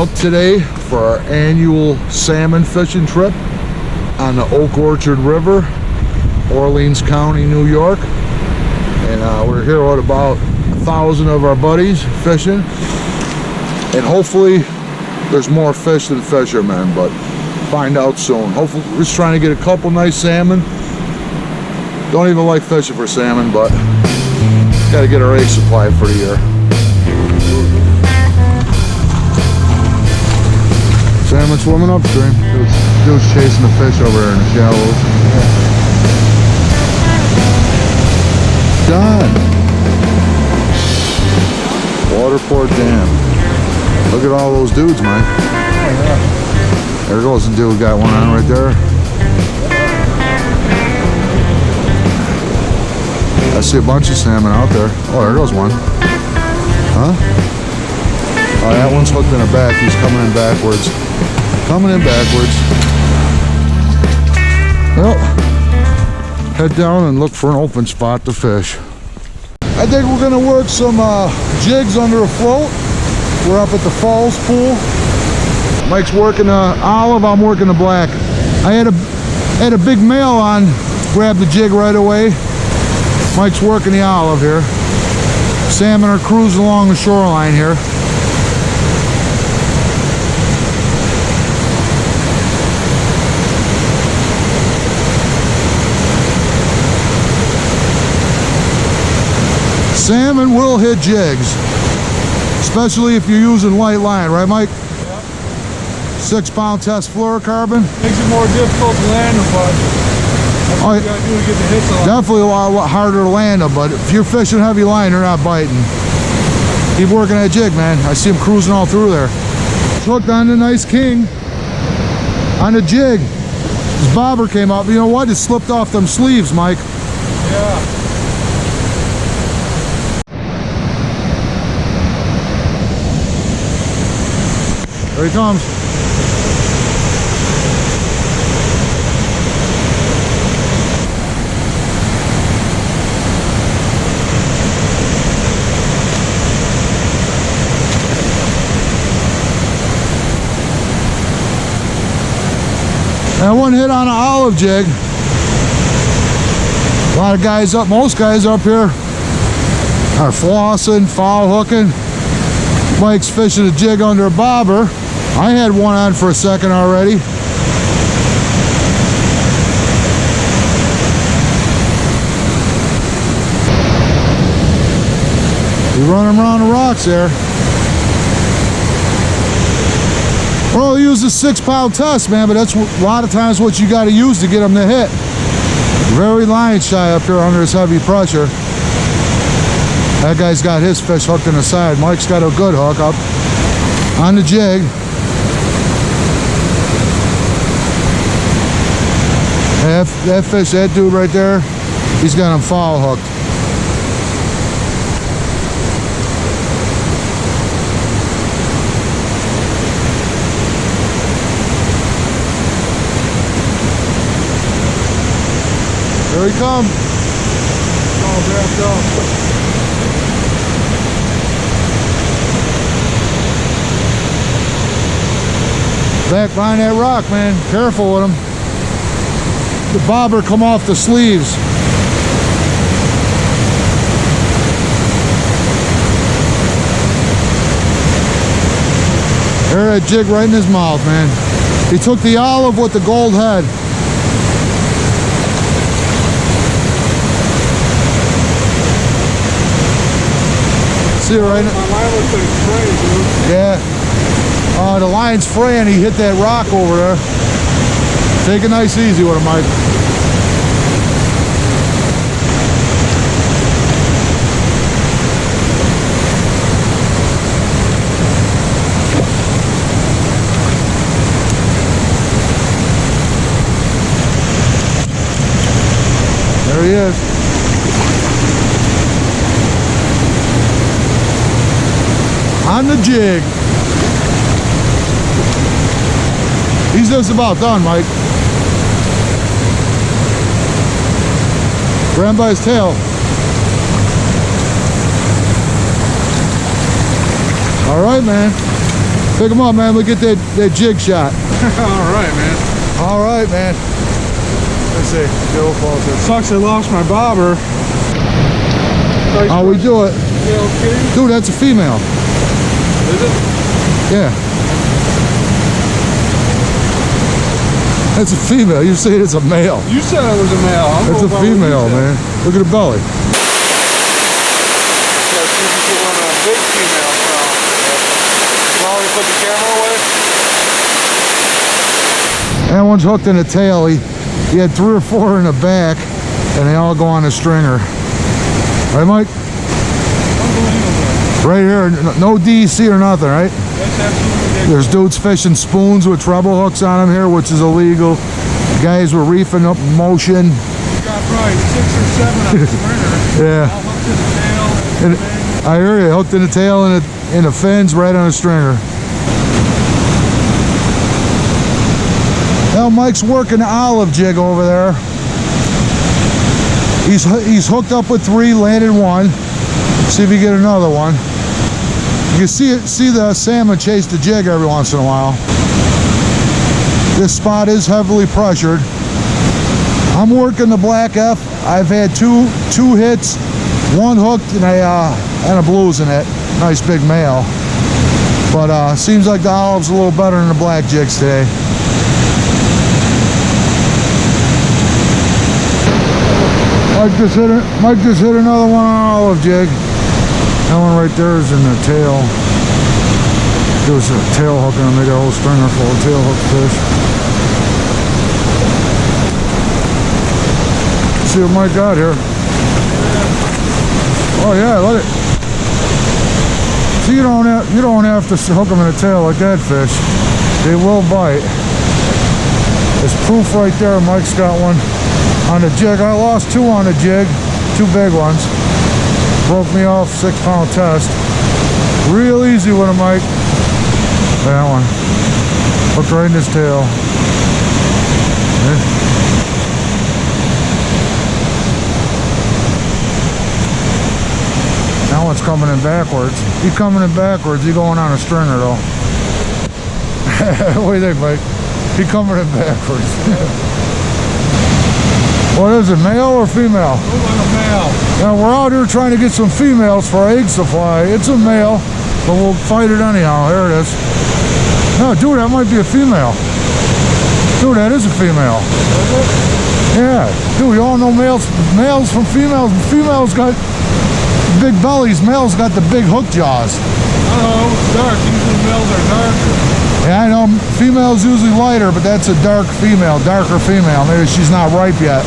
out today for our annual salmon fishing trip on the Oak Orchard River, Orleans County, New York. And we're here with about 1,000 of our buddies fishing. And hopefully there's more fish than fishermen, but find out soon. Hopefully we're just trying to get a couple nice salmon. Don't even like fishing for salmon, but gotta get our egg supply for the year. Salmon swimming upstream. Dude's chasing the fish over there in the shallows. Done. Waterport Dam. Look at all those dudes, man. There goes the dude, got one on right there. I see a bunch of salmon out there. Oh, there goes one. Huh? Oh, that one's hooked in the back. He's coming in backwards. Coming in backwards. Well, head down and look for an open spot to fish. I think we're gonna work some jigs under a float. We're up at the Falls pool. Mike's working the olive, I'm working the black. I had a big male on, grabbed the jig right away. Mike's working the olive here. Salmon are cruising along the shoreline here. Salmon will hit jigs, especially if you're using light line, right, Mike? Yep. 6-pound test fluorocarbon. Makes it more difficult to land them, but that's what you gotta do to get the hits on. Definitely a lot harder to land them, but if you're fishing heavy line, they're not biting. Keep working that jig, man. I see them cruising all through there. Hooked on the nice king on the jig. His bobber came up. You know what? It slipped off them sleeves, Mike. Yeah. There he comes. And one hit on an olive jig. A lot of guys up, most guys up here are flossing, foul hooking. Mike's fishing a jig under a bobber. I had one on for a second already. He's running around the rocks there. Well, we use a 6-pound test, man, but that's a lot of times what you got to use to get them to hit. Very line shy up here under this heavy pressure. That guy's got his fish hooked in the side. Mike's got a good hook up on the jig. That fish, that dude right there, he's got him foul hooked. There he comes. All wrapped up. Back behind that rock, man. Careful with him. The bobber come off the sleeves. There, that jig right in his mouth, man. He took the olive with the gold head. See it right? My line looks like it's frayed, dude. Yeah. The line's fraying. He hit that rock over there. Take it nice easy with him, Mike. There he is. On the jig. He's just about done, Mike. Grab him by his tail. All right, man. Pick them up, man. We get that jig shot. All right, man. All right, man. Let's see. Joe falls here. Sucks I lost my bobber. How we do it? Yeah, okay. Dude, that's a female. Is it? Yeah. That's a female. You say it's a male. You said it was a male. That's a female, man. Look at the belly. Yeah, see if you can run a big female. Now we put the camera away. That one's hooked in the tail. He had 3 or 4 in the back, and they all go on a stringer. Right, Mike? Unbelievable. Right here, no DEC or nothing, right? That's absolutely ridiculous. There's dudes fishing spoons with treble hooks on them here, which is illegal. Guys were reefing up motion. You got probably 6 or 7 on the stringer. Yeah. All hooked in the tail. And I hear you, hooked in the tail and in the fins, right on a stringer. Now Mike's working the olive jig over there. He's hooked up with 3, landed 1. See if he get another one. You can see the salmon chase the jig every once in a while. This spot is heavily pressured. I'm working the black F. I've had two hits, 1 hooked and a blues in it. Nice big male. But seems like the olive's a little better than the black jigs today. Mike just hit another one on olive jig. That one right there is in the tail. There was a tail hook and they got a whole stringer full of tail hook fish. Let's see what Mike got here. Oh yeah, let it. See, you don't have to hook them in the tail like that fish. They will bite. There's proof right there. Mike's got one on the jig. I lost 2 on the jig, 2 big ones. Broke me off 6-pound test. Real easy with a Mike. That one. Hooked right in his tail. That one's coming in backwards. He's coming in backwards. He's going on a stringer though. What do you think, Mike? He's coming in backwards. What is it, male or female? Looks like a male. Now we're out here trying to get some females for our egg supply. It's a male, but we'll fight it anyhow. There it is. No, dude, that might be a female. Dude, that is a female. Yeah, dude, you all know males from females. Females got big bellies. Males got the big hook jaws. Oh, it's dark. Usually males are darker. Yeah, I know female's usually lighter, but that's a darker female. Maybe she's not ripe yet.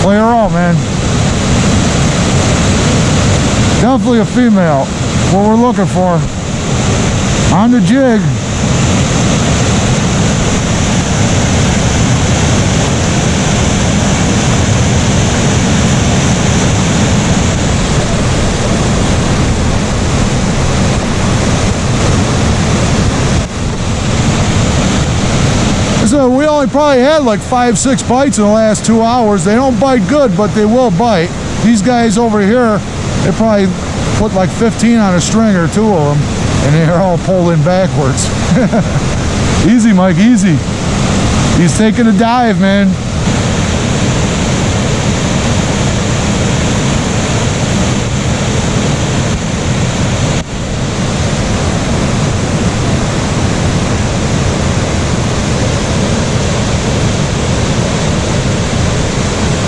Play her out, man. Definitely a female. What we're looking for. On the jig. So we only probably had like 5-6 bites in the last 2 hours. They don't bite good, but they will bite. These guys over here, they probably put like 15 on a stringer, 2 of them, and they're all pulled in backwards. Easy, Mike, easy. He's taking a dive, man.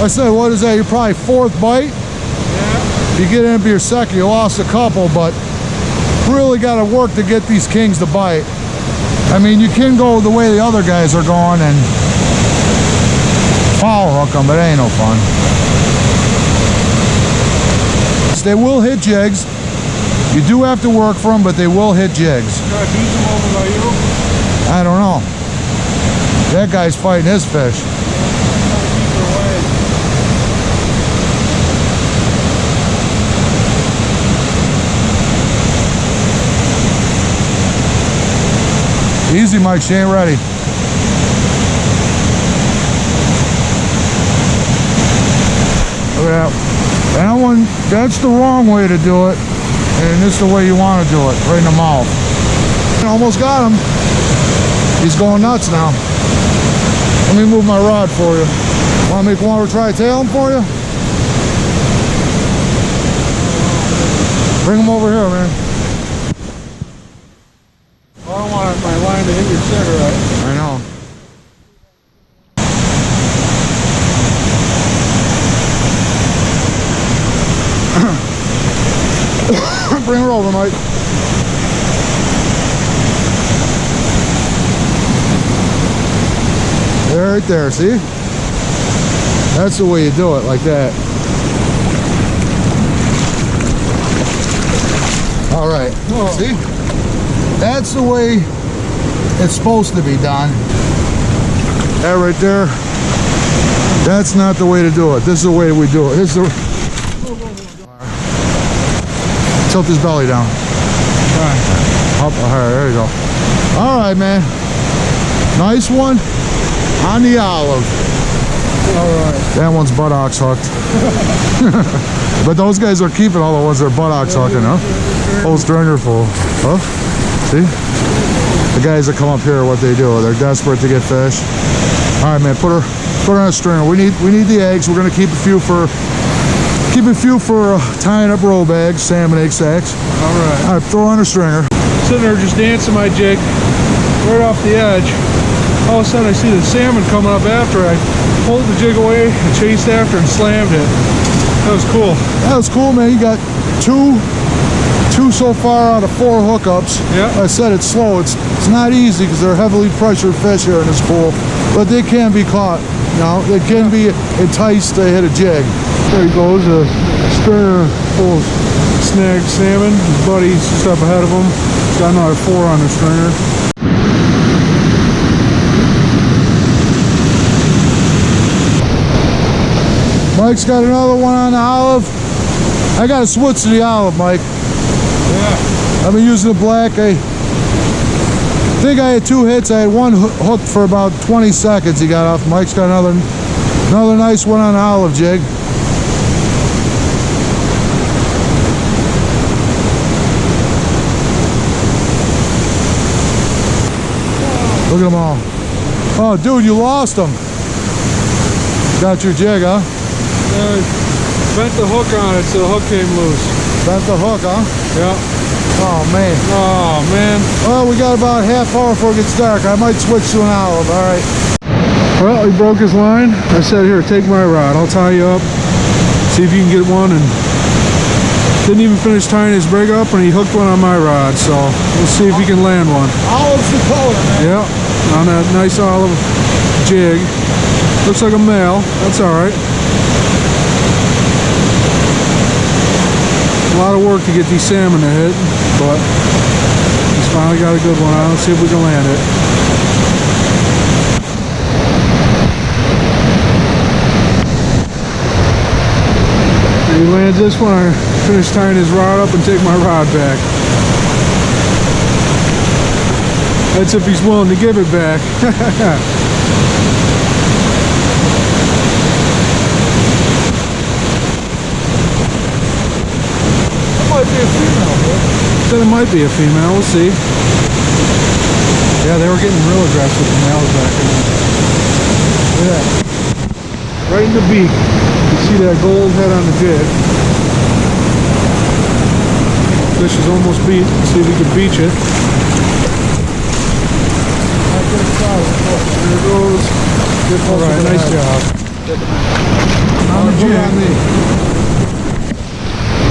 I said, what is that? You're probably 4th bite? Yeah. You get into your 2nd, you lost a couple, but really got to work to get these kings to bite. I mean, you can go the way the other guys are going and foul hook them, but it ain't no fun. They will hit jigs. You do have to work for them, but they will hit jigs. Should I beat them over by you? I don't know. That guy's fighting his fish. Easy, Mike, she ain't ready. Look at that. That one, that's the wrong way to do it. And this is the way you want to do it, right in the mouth. almost got him. He's going nuts now. Let me move my rod for you. Want to make one more try tail him for you? Bring him over here, man. I don't want my line to hit your cigarette. I know. Bring her over, Mike. There, right there, see? That's the way you do it, like that. All right, see? That's the way it's supposed to be done. That right there, that's not the way to do it. This is the way we do it. This is the... Tilt his belly down. Up, all right, there you go. All right, man. Nice one on the olive. All right. That one's buttocks hooked. But those guys are keeping all the ones that are buttocks hooking, huh? Whole stringer full. Huh? See? The guys that come up here, what they do, they're desperate to get fish. All right, man, put her on a stringer. We need the eggs. We're gonna keep a few for tying up roll bags, salmon egg sacks. All right, throw on a stringer. Sitting there just dancing my jig right off the edge. All of a sudden I see the salmon coming up after. I pulled the jig away and chased after and slammed it. That was cool. That was cool, man. You got two so far out of 4 hookups. Yeah. I said it's slow. It's not easy because they're heavily pressured fish here in this pool, but they can be caught. You know, they can be enticed to hit a jig. There he goes, a stringer full of snagged salmon. His buddy's just up ahead of him. Got another 4 on the stringer. Mike's got another one on the olive. I got to switch to the olive, Mike. Yeah. I've been using the black. I think I had 2 hits. I had one hooked for about 20 seconds. He got off. Mike's got another nice one on the olive jig. Look at them all. Oh, dude, you lost them. Got your jig, huh? Bent the hook on it so the hook came loose. Bent the hook, huh? Yeah. Oh, man. Oh, man. Well, we got about half hour before it gets dark. I might switch to an olive, all right. Well, he broke his line. I said, here, take my rod. I'll tie you up. See if you can get one. And didn't even finish tying his rig up, and he hooked one on my rod. So we'll see if he can land one. Olive's the color, man. Yeah, on that nice olive jig. Looks like a male. That's all right. A lot of work to get these salmon to hit, but he's finally got a good one on. Let's see if we can land it. If he lands this one, I finish tying his rod up and take my rod back. That's if he's willing to give it back. Might be a female, bro. Said it might be a female. We'll see. Yeah, they were getting real aggressive, the males back there. Yeah. Right in the beak. You see that gold head on the jig. Fish is almost beat. Let's see if we can beach it. There it goes. Good. All right, nice job. On the jig.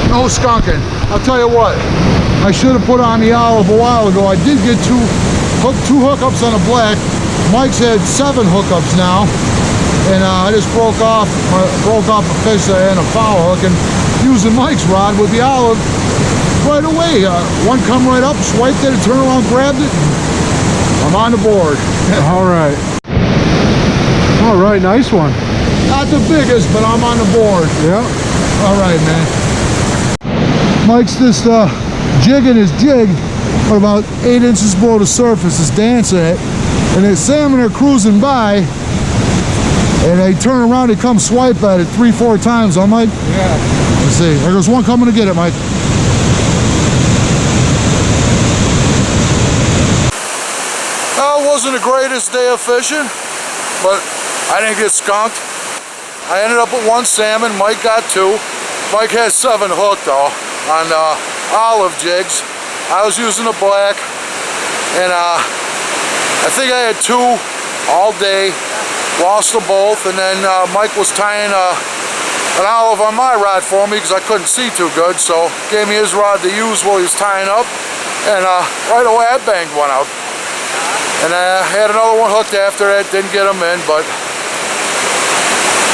No skunking. I'll tell you what, I should have put on the olive a while ago. I did get two hookups on a black. Mike's had 7 hookups now, and I just broke off a fish that had a foul hook, and using Mike's rod with the olive right away. One come right up, swiped it, and turned around, grabbed it. And I'm on the board. All right. All right, nice one. Not the biggest, but I'm on the board. Yeah. All right, man. Mike's just jigging his jig, but about 8 inches below the surface, is dancing it, and the salmon are cruising by, and they turn around, they come swipe at it 3-4 times. I'm like, Yeah. let's see. There goes one coming to get it, Mike. wasn't the greatest day of fishing, but I didn't get skunked. I ended up with 1 salmon. Mike got 2. Mike has 7 hooked though on olive jigs. I was using a black, and I think I had 2 all day. Lost them both, and then Mike was tying an olive on my rod for me because I couldn't see too good, so gave me his rod to use while he was tying up, and right away I banged one out. And I had another one hooked after that, didn't get them in, but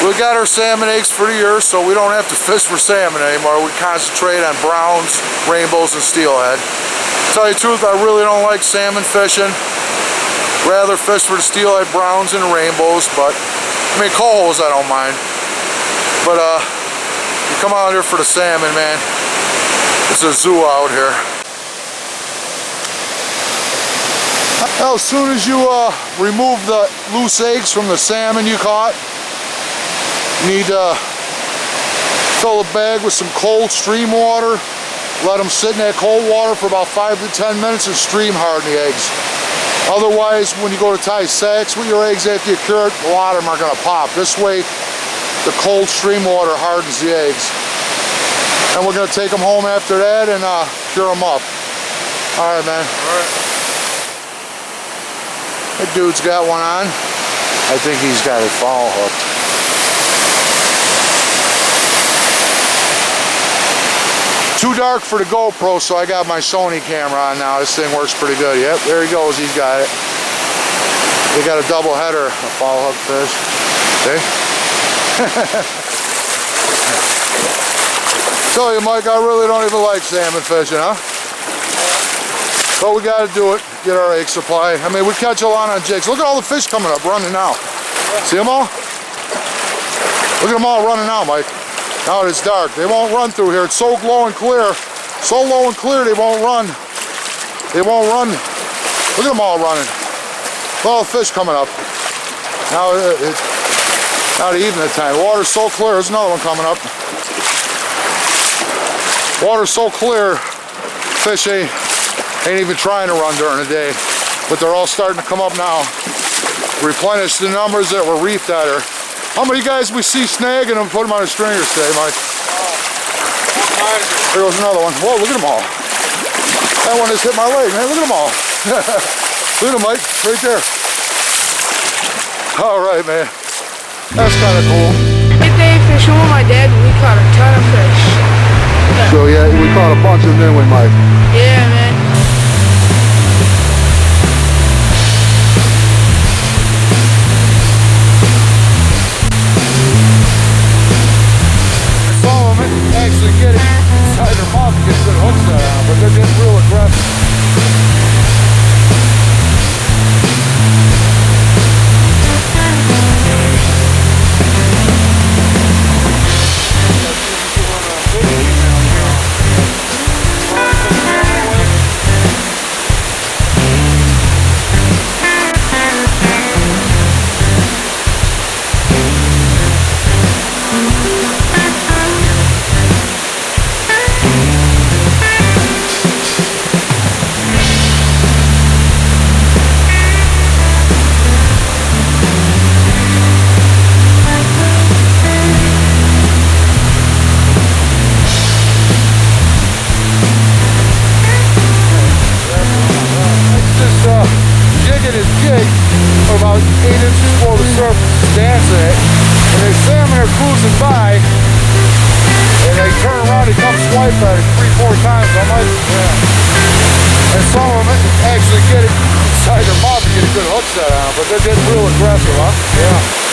we got our salmon eggs for the year, so we don't have to fish for salmon anymore. We concentrate on browns, rainbows, and steelhead. To tell you the truth, I really don't like salmon fishing. Rather fish for the steelhead, browns, and the rainbows, but I mean, cohos I don't mind. But you come out here for the salmon, man. It's a zoo out here. Now, as soon as you remove the loose eggs from the salmon you caught, you need to fill a bag with some cold stream water. Let them sit in that cold water for about 5 to 10 minutes and stream harden the eggs. Otherwise, when you go to tie sacks with your eggs after you cure it, a lot of them are going to pop. This way, the cold stream water hardens the eggs. And we're going to take them home after that and cure them up. All right, man. All right. That dude's got one on. I think he's got it fall hooked. Too dark for the GoPro, so I got my Sony camera on now. This thing works pretty good. Yep, there he goes. He's got it. They got a double header, a fall hook fish. See? Tell you, Mike, I really don't even like salmon fishing, huh? But we got to do it. Get our egg supply. I mean, we catch a lot on jigs. Look at all the fish coming up, running now. See them all? Look at them all running now, Mike. Now it's dark. They won't run through here. It's so low and clear. So low and clear they won't run. They won't run. Look at them all running. Look at all the fish coming up. Now the evening time. The water's so clear. There's another one coming up. Water's so clear, fish ain't even trying to run during the day. But they're all starting to come up now. Replenish the numbers that were reefed at her. How many guys we see snagging them, put them on a stringer today, Mike? There goes another one. Whoa, look at them all. That one just hit my leg, man. Look at them all. Look at them, Mike. Right there. All right, man. That's kind of cool. Right there, fishing with my dad, we caught a ton of fish. So, yeah, we caught a bunch of them, didn't we, Mike? Yeah, man. Actually get it inside their mouth and get good hooks set on, but they're getting real aggressive. About 8 inches below the surface, dancing it, and they salmon are cruising by, and they turn around and come swipe at it 3-4 times. I'm like, yeah. And some of them actually get it inside their mouth and get a good hook set on, but they're getting real aggressive, huh? Yeah.